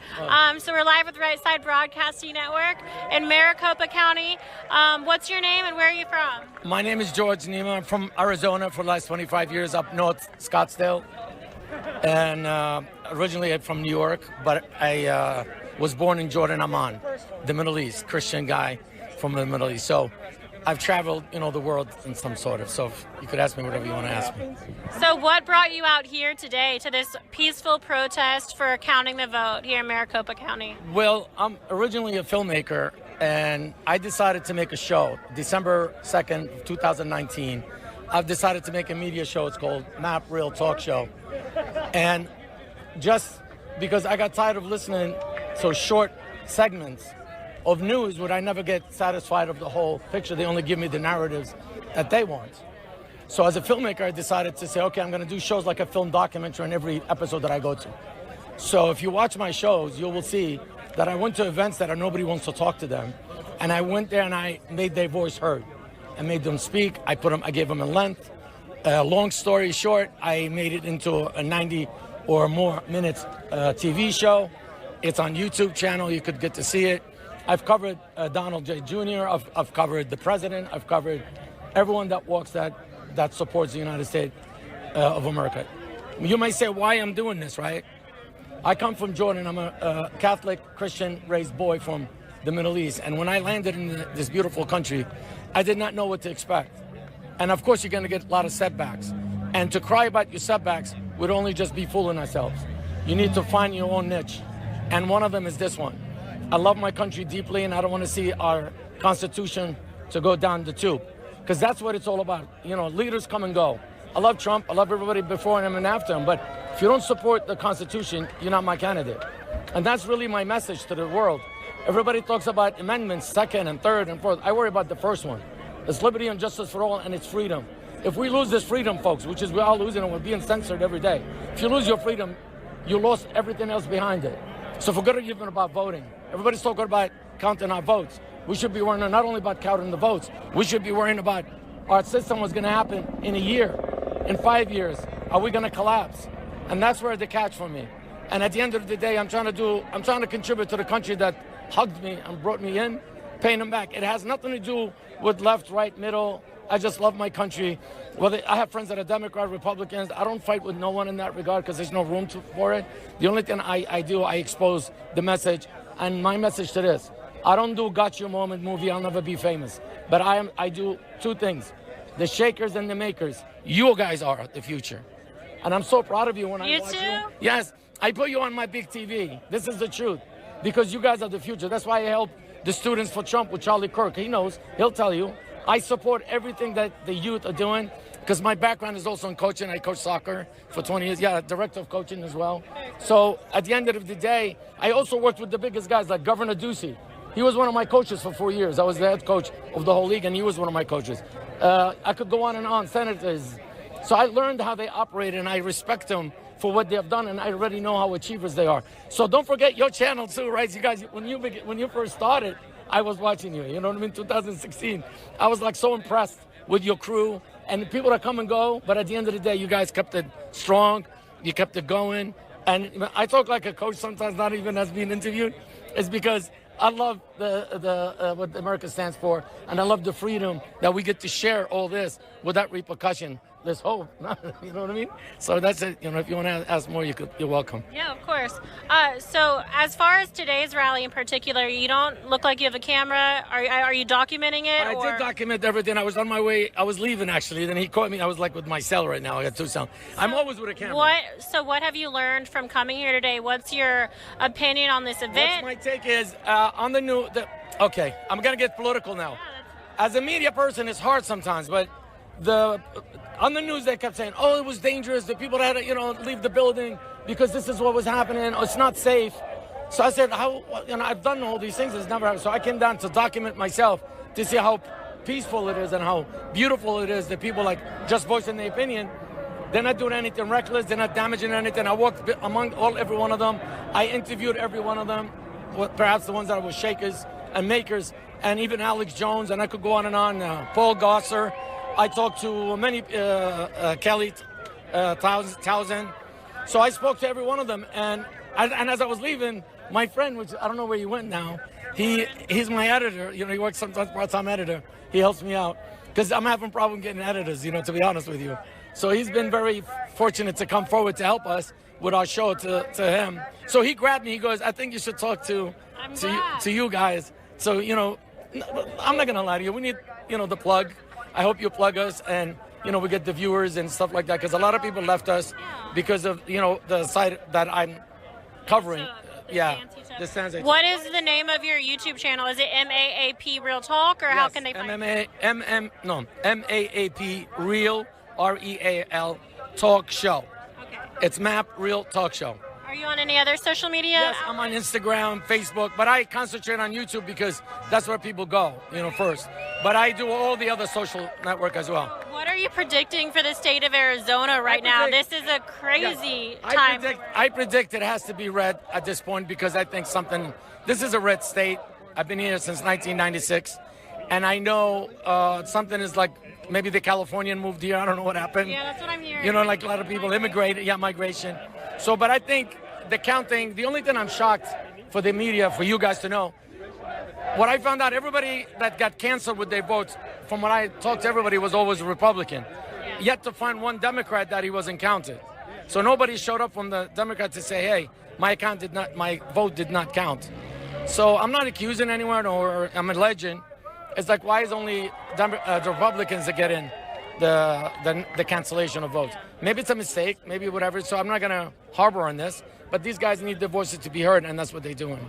So we're live with Right Side Broadcasting Network in Maricopa County. What's your name and where are you from? My name is George Nima. I'm from Arizona for the last 25 years, up north, Scottsdale. And originally I'm from New York, but I was born in Jordan, Amman, the Middle East, Christian guy from the Middle East. So I've traveled, the world in some sort of. So if you could ask me whatever you want to ask me. So what brought you out here today to this peaceful protest for counting the vote here in Maricopa County? Well, I'm originally a filmmaker, and I decided to make a show. December 2nd, 2019, I've decided to make a media show. It's called Map Real Talk Show. And just because I got tired of listening to short segments of news, would I never get satisfied of the whole picture. They only give me the narratives that they want. So as a filmmaker, I decided to say, okay, I'm going to do shows like a film documentary in every episode that I go to. So if you watch my shows, you will see that I went to events that nobody wants to talk to them. And I went there and I made their voice heard. I made them speak. I gave them a length. Long story short, I made it into a 90 or more minutes TV show. It's on YouTube channel. You could get to see it. I've covered Donald J. Jr. I've covered the president. I've covered everyone that walks that supports the United States of America. You may say, why I'm doing this, right? I come from Jordan. I'm a Catholic, Christian raised boy from the Middle East. And when I landed in this beautiful country, I did not know what to expect. And of course, you're going to get a lot of setbacks. And to cry about your setbacks would only just be fooling ourselves. You need to find your own niche. And one of them is this one. I love my country deeply, and I don't want to see our Constitution to go down the tube. Because that's what it's all about. You know, leaders come and go. I love Trump. I love everybody before him and after him. But if you don't support the Constitution, you're not my candidate. And that's really my message to the world. Everybody talks about amendments, second and third and fourth. I worry about the first one. It's liberty and justice for all, and it's freedom. If we lose this freedom, folks, which is we're all losing and we're being censored every day. If you lose your freedom, you lost everything else behind it. So forget even about voting. Everybody's talking about counting our votes. We should be worrying not only about counting the votes, we should be worrying about our system was going to happen in a year, in 5 years. Are we going to collapse? And that's where the catch for me. And at the end of the day, I'm trying to contribute to the country that hugged me and brought me in, paying them back. It has nothing to do with left, right, middle. I just love my country. Well, I have friends that are Democrat, Republicans. I don't fight with no one in that regard because there's no room for it. The only thing I do, I expose the message. And my message to this, I don't do got your moment movie, I'll never be famous. But I do two things. The shakers and the makers. You guys are the future. And I'm so proud of you when I watch you. Yes, I put you on my big TV. This is the truth. Because you guys are the future. That's why I help the students for Trump with Charlie Kirk. He knows, he'll tell you. I support everything that the youth are doing because my background is also in coaching. I coach soccer for 20 years. Yeah, director of coaching as well. So at the end of the day, I also worked with the biggest guys like Governor Ducey. He was one of my coaches for 4 years. I was the head coach of the whole league, and he was one of my coaches. I could go on and on. Senators. So I learned how they operate, and I respect them for what they have done, and I already know how achievers they are. So don't forget your channel too, right? You guys, when you first started, I was watching you, you know what I mean? 2016. I was like so impressed with your crew and the people that come and go. But at the end of the day, you guys kept it strong. You kept it going. And I talk like a coach sometimes, not even as being interviewed. It's because I love what America stands for. And I love the freedom that we get to share all this without repercussion. There's hope, you know what I mean? So that's it. You know, if you want to ask more, you're welcome. Yeah, of course. So as far as today's rally in particular, you don't look like you have a camera. Are you documenting it? I did document everything. I was on my way. I was leaving, actually. Then he caught me. I was like with my cell right now. I got two cells. I'm always with a camera. What have you learned from coming here today? What's your opinion on this event? What's my take is on the new... okay, I'm going to get political now. As a media person, it's hard sometimes, but on the news, they kept saying, oh, it was dangerous. The people had to, leave the building because this is what was happening. It's not safe. So I said, I've done all these things. It's never happened. So I came down to document myself to see how peaceful it is and how beautiful it is that people just voicing their opinion. They're not doing anything reckless. They're not damaging anything. I walked among every one of them. I interviewed every one of them, perhaps the ones that were shakers and makers, and even Alex Jones, and I could go on and on, Paul Gosar. I talked to many, Kelly Townsend. So I spoke to every one of them. And as I was leaving, my friend, which I don't know where he went now, he's my editor. He works sometimes part-time editor. He helps me out because I'm having a problem getting editors, to be honest with you. So he's been very fortunate to come forward to help us with our show to him. So he grabbed me. He goes, I think you should talk to you guys. So, I'm not going to lie to you. We need, the plug. I hope you plug us and, we get the viewers and stuff like that because a lot of people left us because of, the site that I'm covering. What is the name of your YouTube channel? Is it MAAP Real Talk or how can they find it? MAAP Real, REAL Talk Show. Okay. It's MAP Real Talk Show. Are you on any other social media? Yes, I'm on Instagram, Facebook, but I concentrate on YouTube because that's where people go, first. But I do all the other social network as well. What are you predicting for the state of Arizona right now? This is a crazy time. I predict it has to be red at this point because I think this is a red state. I've been here since 1996. And I know something is like maybe the Californian moved here. I don't know what happened. Yeah, that's what I'm hearing. Like a lot of people immigrated. Yeah, migration. So, but I think the counting, the only thing I'm shocked for the media, for you guys to know. What I found out, everybody that got canceled with their votes, from what I talked to everybody, was always a Republican. Yet to find one Democrat that he wasn't counted. So nobody showed up from the Democrats to say, hey, my vote did not count. So I'm not accusing anyone, or I'm alleging. It's like, why is only the Republicans that get in the cancellation of votes? Maybe it's a mistake, maybe whatever. So I'm not going to harbor on this. But these guys need their voices to be heard, and that's what they're doing.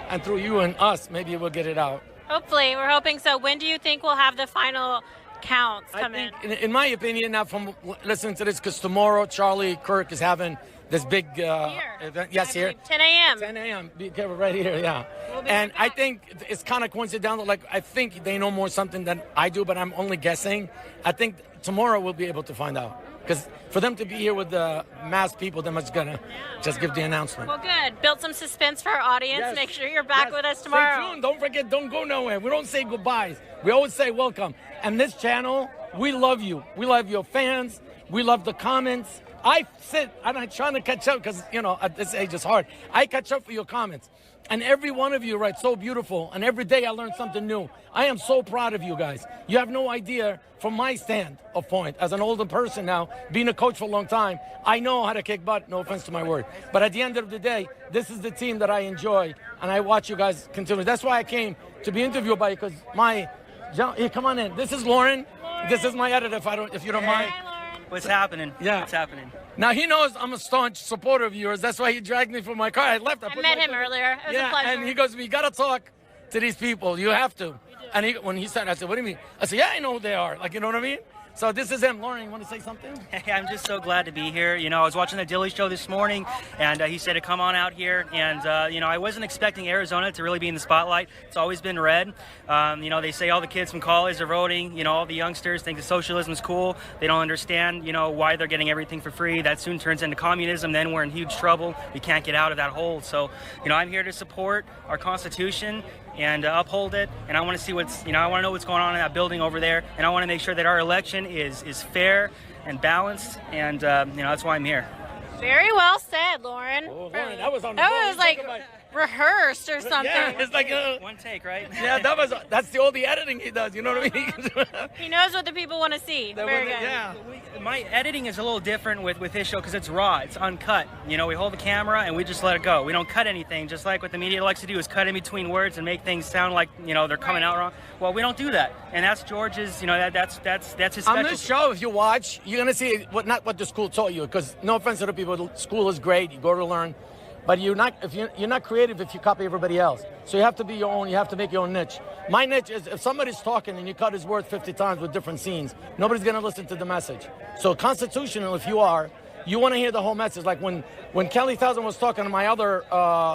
And through you and us, maybe we'll get it out. Hopefully, we're hoping so. When do you think we'll have the final counts come in? In my opinion, now from listening to this, because tomorrow Charlie Kirk is having this big event. Yes, here. 10 a.m. 10 a.m. Be careful, right here, yeah. And I think it's kind of coincidental. Like, I think they know more something than I do, but I'm only guessing. I think tomorrow we'll be able to find out. Because for them to be here with the mass people, they're just going to just give the announcement. Well, good. Build some suspense for our audience. Yes. Make sure you're back with us tomorrow. Stay tuned. Don't forget, don't go nowhere. We don't say goodbyes. We always say welcome. And this channel, we love you. We love your fans. We love the comments. I sit and I'm trying to catch up because, you know, at this age it's hard. I catch up for your comments. And every one of you write so beautiful. And every day I learn something new. I am so proud of you guys. You have no idea from my stand of point. As an older person now, being a coach for a long time, I know how to kick butt, no offense to my word. But at the end of the day, this is the team that I enjoy. And I watch you guys continue. That's why I came to be interviewed by you, because hey, come on in. This is Lauren. This is my editor, if you don't mind. What's happening? Yeah. What's happening? Now, he knows I'm a staunch supporter of yours. That's why he dragged me from my car. I left. I met him earlier. It was a pleasure. And he goes, we got to talk to these people. You have to. And when he said, I said, what do you mean? I said, yeah, I know who they are. Like, you know what I mean? So this is him. Lauren, you want to say something? Hey, I'm just so glad to be here. You know, I was watching the Dilly Show this morning, and he said to come on out here. And, you know, I wasn't expecting Arizona to really be in the spotlight. It's always been red. You know, they say all the kids from college are voting. You know, all the youngsters think that socialism is cool. They don't understand, you know, why they're getting everything for free. That soon turns into communism. Then we're in huge trouble. We can't get out of that hole. So, you know, I'm here to support our Constitution and uphold it, and I want to see what's, you know, I want to know what's going on in that building over there, and I want to make sure that our election is fair and balanced, and you know, that's why I'm here. Very well said, Lauren. Oh, Lauren, that was on the That phone. was like rehearsed or something. Yeah, it's like one take, right? Yeah, that's all the editing he does. You know what I mean? He knows what the people want to see. Very good. Yeah. My editing is a little different with his show because it's raw, it's uncut. You know, we hold the camera and we just let it go. We don't cut anything, just like what the media likes to do is cut in between words and make things sound like, you know, they're coming out wrong. Well, we don't do that, and that's George's. You know, that's his specialty. On this show, if you watch, you're gonna see not what the school taught you. Because no offense to the people, the school is great. You go to learn. But you're not creative if you copy everybody else. So you have to be your own. You have to make your own niche. My niche is if somebody's talking and you cut his word 50 times with different scenes, nobody's going to listen to the message. So constitutional, if you are, you want to hear the whole message. Like when Kelly Thousand was talking at my other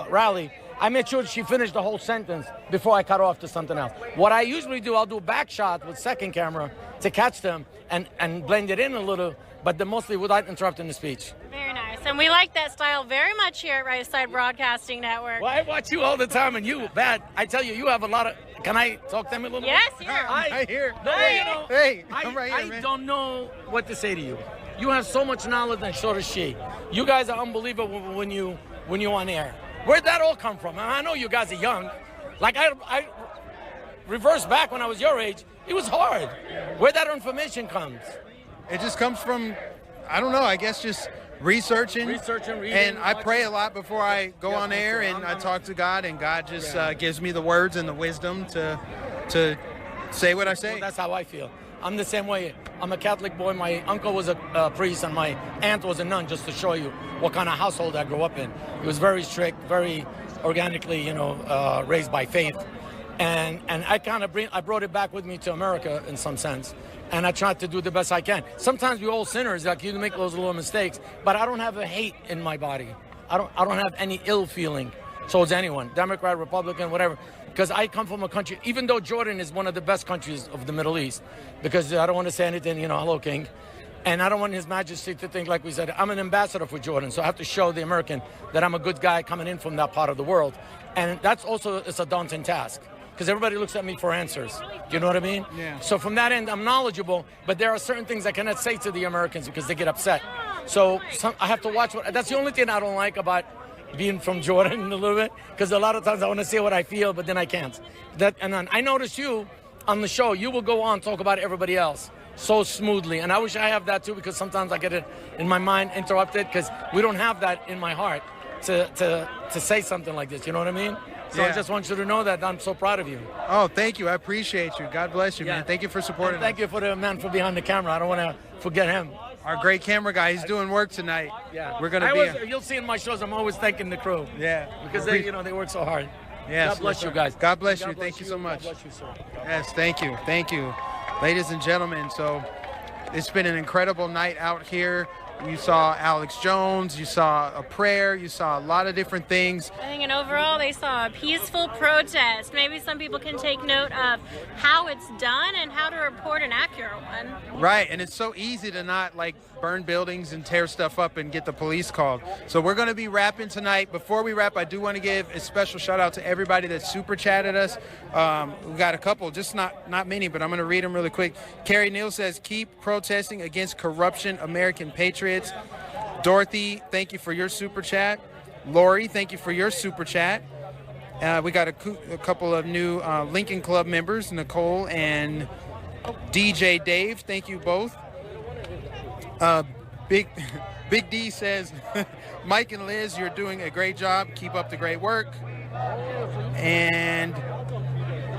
rally, I made sure she finished the whole sentence before I cut off to something else. What I usually do, I'll do a back shot with second camera to catch them and blend it in a little, but mostly without interrupting the speech. Very nice. And we like that style very much here at Right Side Broadcasting Network. Well, I watch you all the time, and you, I tell you, you have a lot of... Can I talk to him a little yes, bit? Yes, here. I hear. No, hey. You know, hey, I'm right here, man. I don't know what to say to you. You have so much knowledge, and so does she. You guys are unbelievable when you on air. Where'd that all come from? I know you guys are young. Like, I reversed back when I was your age. It was hard. Where that information comes? It just comes from, I don't know, I guess just researching, reading, and I pray a lot before I go on air, and I talk to God, and God just gives me the words and the wisdom to say what I say. Well, that's how I feel. I'm the same way. I'm a Catholic boy. My uncle was a priest, and my aunt was a nun, just to show you what kind of household I grew up in. It was very strict, very organically, you know, raised by faith. And I brought it back with me to America in some sense. And I tried to do the best I can. Sometimes we're all sinners, like you make those little mistakes, but I don't have a hate in my body. I don't have any ill feeling towards anyone, Democrat, Republican, whatever. Because I come from a country, even though Jordan is one of the best countries of the Middle East, because I don't want to say anything, you know, hello, King. And I don't want His Majesty to think, like we said, I'm an ambassador for Jordan, so I have to show the American that I'm a good guy coming in from that part of the world. And that's also, it's a daunting task, because everybody looks at me for answers. Do you know what I mean? Yeah. So from that end, I'm knowledgeable, but there are certain things I cannot say to the Americans because they get upset. So I have to watch that's the only thing I don't like about being from Jordan a little bit, because a lot of times I want to say what I feel, but then I can't. And then I notice you on the show, you will go on talk about everybody else so smoothly, and I wish I have that too, because sometimes I get it in my mind interrupted, because we don't have that in my heart to say something like this. You know what I mean? So I just want you to know that I'm so proud of you. Oh, thank you. I appreciate you. God bless you, man. Thank you for supporting and thank you for the man for behind the camera. I don't want to forget him. Our great camera guy. He's doing work tonight. Yeah. We're going to be... You'll see in my shows, I'm always thanking the crew. Yeah. Because they work so hard. Yes, God bless you guys. God bless you. Thank you so much. God bless you, sir. Yes, thank you. Thank you. Ladies and gentlemen, so it's been an incredible night out here. You saw Alex Jones, you saw a prayer, you saw a lot of different things. I think, and overall, they saw a peaceful protest. Maybe some people can take note of how it's done and how to report an accurate one. Right, and it's so easy to not like burn buildings and tear stuff up and get the police called. So we're going to be rapping tonight. Before we wrap, I do want to give a special shout out to everybody that super chatted us. We got a couple, just not many, but I'm going to read them really quick. Carrie Neal says, keep protesting against corruption, American patriots. Dorothy, thank you for your super chat. Lori, thank you for your super chat. We got a couple of new Lincoln Club members, Nicole and DJ Dave. Thank you both. Big D says, Mike and Liz, you're doing a great job. Keep up the great work. And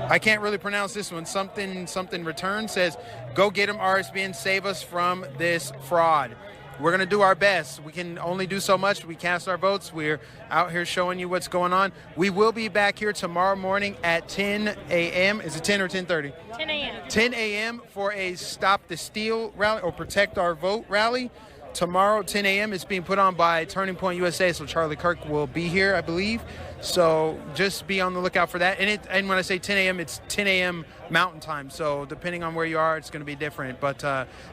I can't really pronounce this one. Something return says, go get him, RSB, and save us from this fraud. We're going to do our best. We can only do so much. We cast our votes. We're out here showing you what's going on. We will be back here tomorrow morning at 10 a.m. Is it 10 or 10:30? 10 a.m. 10 a.m. for a Stop the Steal rally or Protect Our Vote rally. Tomorrow, 10 a.m. It's being put on by Turning Point USA, so Charlie Kirk will be here, I believe. So just be on the lookout for that. And when I say 10 a.m., it's 10 a.m. Mountain Time. So depending on where you are, it's going to be different. But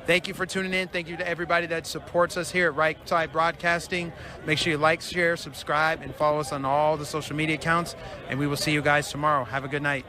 thank you for tuning in. Thank you to everybody that supports us here at Right Side Broadcasting. Make sure you like, share, subscribe, and follow us on all the social media accounts. And we will see you guys tomorrow. Have a good night.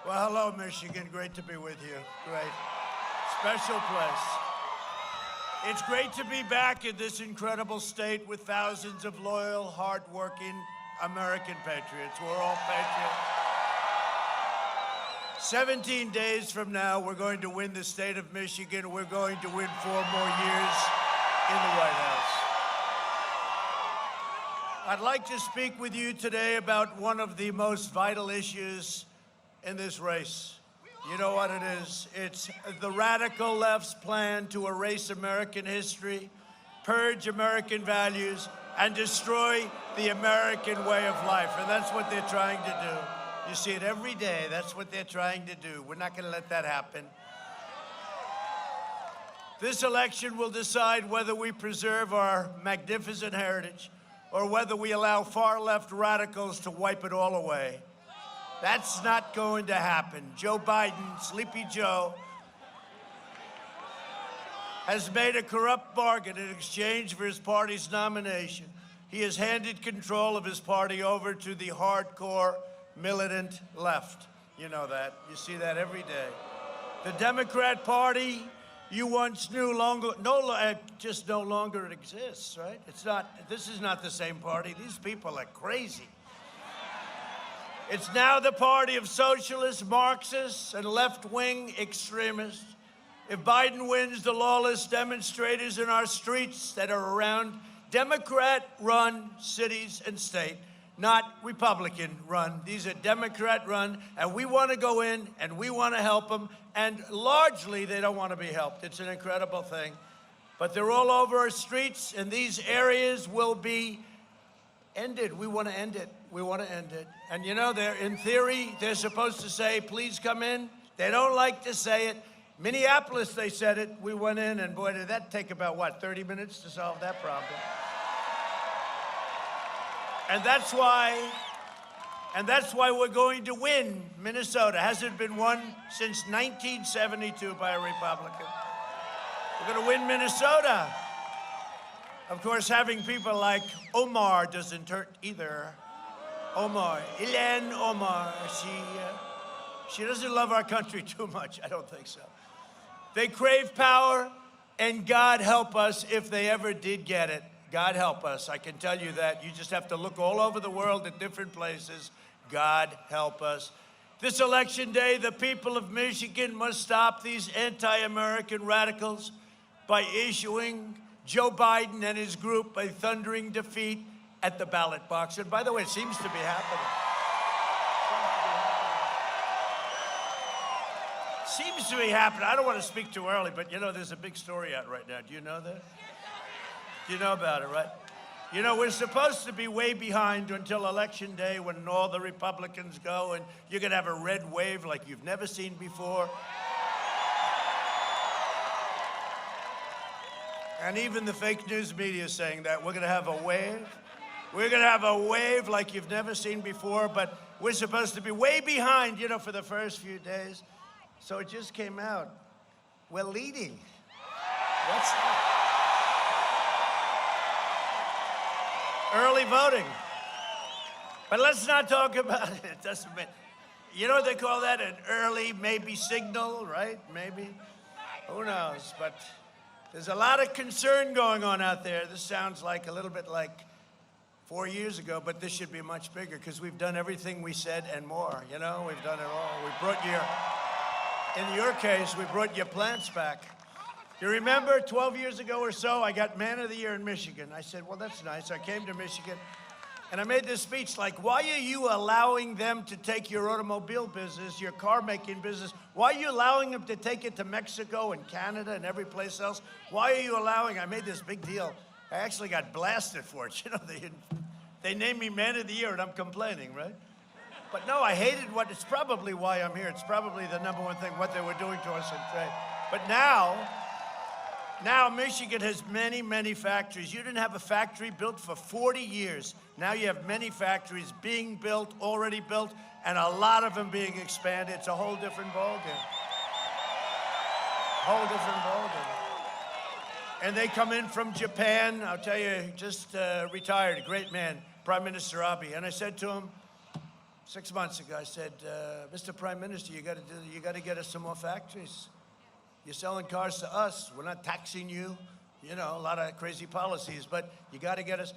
Well, hello, Michigan. Great to be with you. Great. Special place. It's great to be back in this incredible state with thousands of loyal, hardworking American patriots. We're all patriots. 17 days from now, we're going to win the state of Michigan. We're going to win 4 more years in the White House. I'd like to speak with you today about one of the most vital issues in this race. You know what it is? It's the radical left's plan to erase American history, purge American values, and destroy the American way of life. And that's what they're trying to do. You see it every day. That's what they're trying to do. We're not going to let that happen. This election will decide whether we preserve our magnificent heritage or whether we allow far-left radicals to wipe it all away. That's not going to happen. Joe Biden, Sleepy Joe, has made a corrupt bargain in exchange for his party's nomination. He has handed control of his party over to the hardcore, militant left. You know that. You see that every day. The Democrat Party you once knew just no longer exists, right? This is not the same party. These people are crazy. It's now the party of socialists, Marxists, and left-wing extremists. If Biden wins, the lawless demonstrators in our streets that are around Democrat-run cities and state, not Republican-run. These are Democrat-run, and we want to go in, and we want to help them, and largely they don't want to be helped. It's an incredible thing. But they're all over our streets, and these areas will be ended. We want to end it. We want to end it. And you know, in theory, they're supposed to say, please come in. They don't like to say it. Minneapolis, they said it. We went in, and boy, did that take about, 30 minutes to solve that problem. And that's why we're going to win Minnesota. Hasn't been won since 1972 by a Republican. We're going to win Minnesota. Of course, having people like Omar doesn't hurt either. Omar, Ilhan Omar, she doesn't love our country too much. I don't think so. They crave power, and God help us if they ever did get it. God help us. I can tell you that. You just have to look all over the world at different places. God help us. This election day, the people of Michigan must stop these anti-American radicals by issuing Joe Biden and his group a thundering defeat at the ballot box. And by the way, it seems to be happening. Seems to be happening. I don't want to speak too early, but you know, there's a big story out right now. Do you know that? You know about it, right? You know, we're supposed to be way behind until Election Day when all the Republicans go and you're going to have a red wave like you've never seen before. And even the fake news media is saying that. We're going to have a wave. We're going to have a wave like you've never seen before, but we're supposed to be way behind, you know, for the first few days. So it just came out. We're leading. What's that? Early voting. But let's not talk about it. It doesn't mean, you know what they call that? An early maybe signal, right? Maybe. Who knows? But there's a lot of concern going on out there. This sounds like a little bit like 4 years ago, but this should be much bigger because we've done everything we said and more. You know, we've done it all. We brought in your case, we brought your plants back. You remember 12 years ago or so, I got Man of the Year in Michigan. I said, well, that's nice. I came to Michigan, and I made this speech like, why are you allowing them to take your automobile business, your car-making business? Why are you allowing them to take it to Mexico and Canada and every place else? Why are you allowing? I made this big deal. I actually got blasted for it. You know, they named me Man of the Year, and I'm complaining, right? But no, I hated it's probably why I'm here. It's probably the number one thing, what they were doing to us in trade. But now Michigan has many, many factories. You didn't have a factory built for 40 years. Now you have many factories being built, already built, and a lot of them being expanded. It's a whole different ballgame. Whole different ballgame. And they come in from Japan. I'll tell you, just retired, a great man, Prime Minister Abe. And I said to him, 6 months ago, I said, Mr. Prime Minister, you got to get us some more factories. You're selling cars to us. We're not taxing you. You know, a lot of crazy policies, but you got to get us.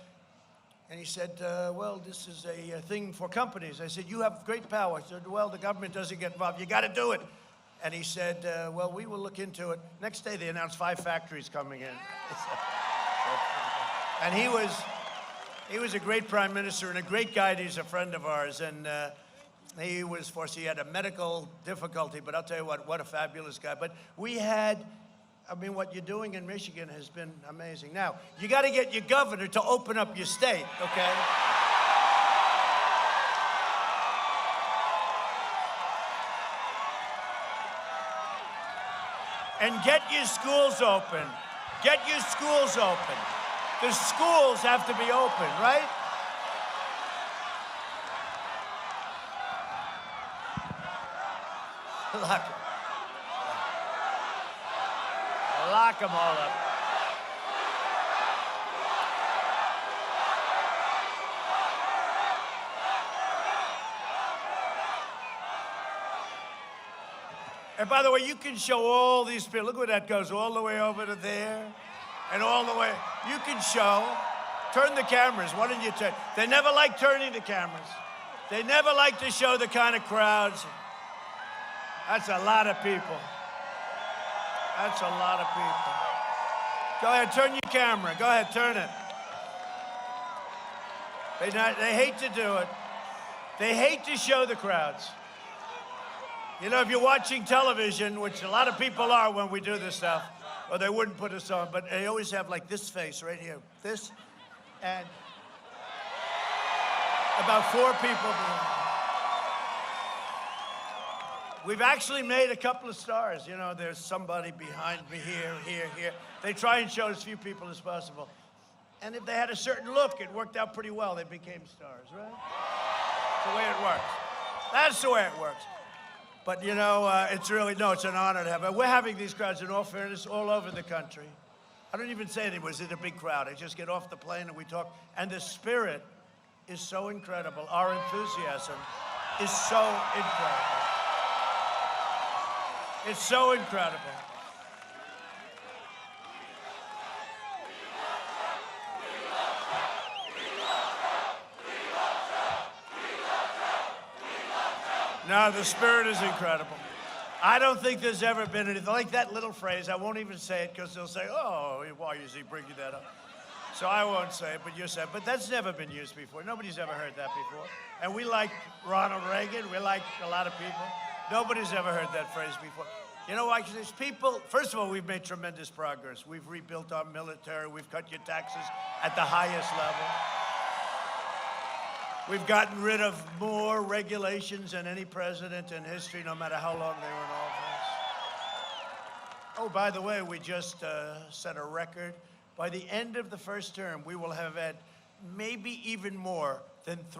And he said, well, this is a thing for companies. I said, you have great power. He said, well, the government doesn't get involved. You got to do it. And he said, well, we will look into it. Next day, they announced 5 factories coming in. And he was a great prime minister and a great guy. He's a friend of ours. And he was forced. He had a medical difficulty, but I'll tell you what a fabulous guy. But we had, I mean, what you're doing in Michigan has been amazing. Now, you got to get your governor to open up your state, okay? And get your schools open. Get your schools open. The schools have to be open, right? Lock them all up. And by the way, you can show all these people. Look where that goes, all the way over to there, and all the way. You can show. Turn the cameras. Why don't you turn? They never like turning the cameras. They never like to show the kind of crowds. That's a lot of people. That's a lot of people. Go ahead, turn your camera. Go ahead, turn it. They hate to do it. They hate to show the crowds. You know, if you're watching television, which a lot of people are when we do this stuff, or they wouldn't put us on, but they always have like this face right here. This, and about 4 people behind. We've actually made a couple of stars. You know, there's somebody behind me here. They try and show as few people as possible. And if they had a certain look, it worked out pretty well. They became stars, right? That's the way it works. That's the way it works. But, you know, it's an honor to have it. We're having these crowds, in all fairness, all over the country. I don't even say it was in a big crowd. I just get off the plane and we talk. And the spirit is so incredible. Our enthusiasm is so incredible. It's so incredible. No, the spirit is incredible. I don't think there's ever been anything like that little phrase. I won't even say it because they'll say, oh, why is he bringing that up? So I won't say it, but you say it. But that's never been used before. Nobody's ever heard that before. And we like Ronald Reagan. We like a lot of people. Nobody's ever heard that phrase before. You know why? There's people, first of all, we've made tremendous progress. We've rebuilt our military. We've cut your taxes at the highest level. We've gotten rid of more regulations than any president in history, no matter how long they were in office. Oh, by the way, we just set a record. By the end of the first term, we will have had maybe even more than